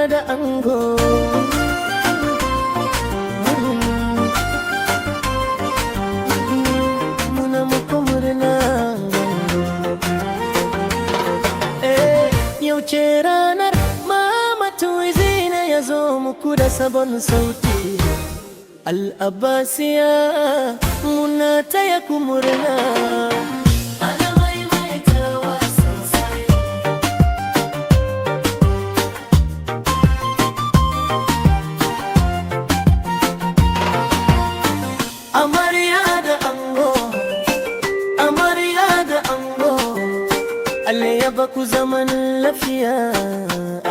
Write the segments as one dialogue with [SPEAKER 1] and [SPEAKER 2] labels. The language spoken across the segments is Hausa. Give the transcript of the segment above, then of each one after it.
[SPEAKER 1] da ango. Muna muku murna. Yau ce ranar Mama Tuizina ya zo muku da sabon sauti. Al-Abbasiya muna taya ku murna. Amarya da ango, amarya da ango, Allah ya baku zaman lafiya.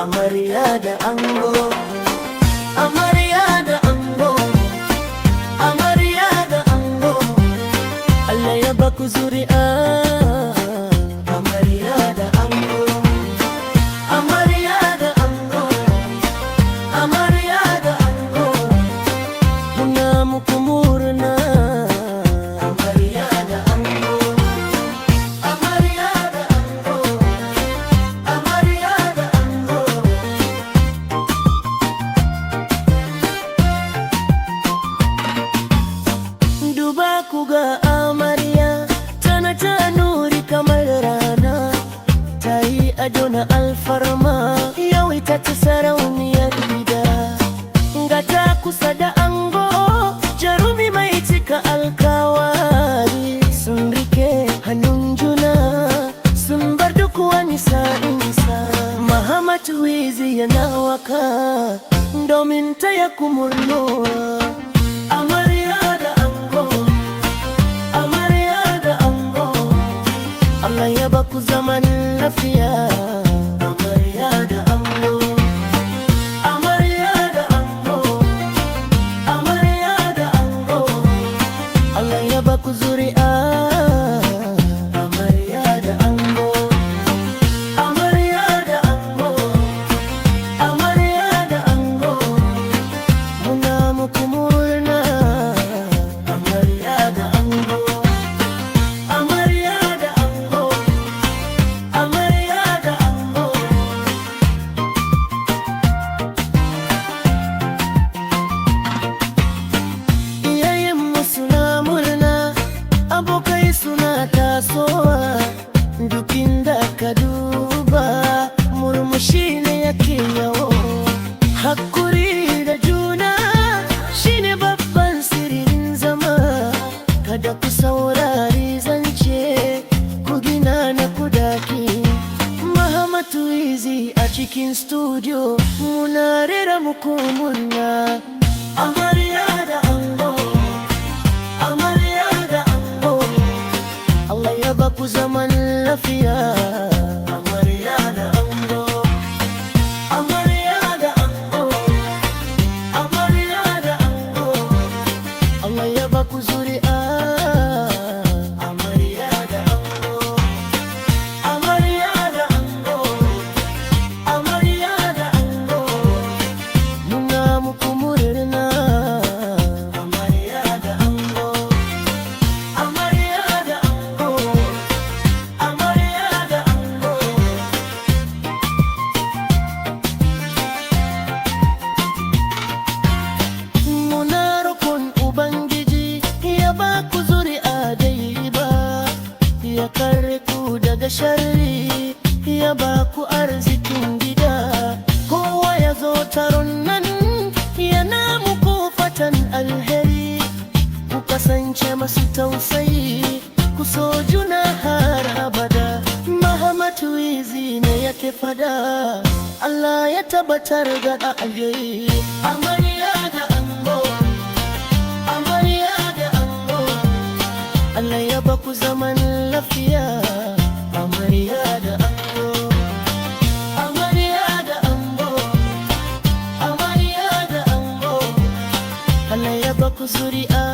[SPEAKER 1] Amarya da ango, amarya da ango, amarya da ango, Allah ya baku zuri'a. Amarya da ango, amarya da ango, amarya da ango, muna muku murna. Amarya da ango, amarya da ango, amarya da ango. Duba ku ga amarya tana ta nuri kamar rana, ta yi ado na alfarma, yau ita ta sarauniyar gida. Ga ta kusa da ango, jarumi mai cika alkawari, sun rike hannun juna, sun bar duk wani sa'insa. Muhammad Wizi yana waka domin taya ku murnuwa. Amarya da ango, amarya da ango, Allah ya baku zaman lafiya. Amarya da ango, amarya da ango, amarya da ango, Allah ya baku zuri'a. Amarya da ango, amarya da ango, amarya da ango, muna muku murna. Amarya da ango, amarya da ango, amarya da ango. Iyayenmu suna murna, abokai suna tasowa, duk inda ka duba murmushi ne yake yawo. Hakuri da juna shine babban sirrin zama. Kada ku saurari zance, ku gina na kudaki. Muhammad Wizi a cikin studio, muna rera muku murna. Amarya da ango, amarya da ango, Allah ya baku zaman lafiya. Amarya da ango, amarya da ango, amarya da ango, Allah ya baku zuri'a. Amarya da ango, amarya da ango, amarya da ango, muna muku murna. Amarya da ango, amarya da ango, amarya da ango. Muna roƙon Ubangiji ya baku zuri'a dai ba, ya kare ku daga sharri, ya baku arzikin gida. Kowa ya zo taron nan yana muku fatan alheri, ku kasance masu tausayi, ku so juna har abada. Muhammad Wizi ne yake fada, Allah ya tabbatar da alheri. Amarya da ango, amarya da ango, Allah ya baku zaman lafiya. Amarya da ango, amarya da ango, amarya da ango, Allah ya baku zuri'a.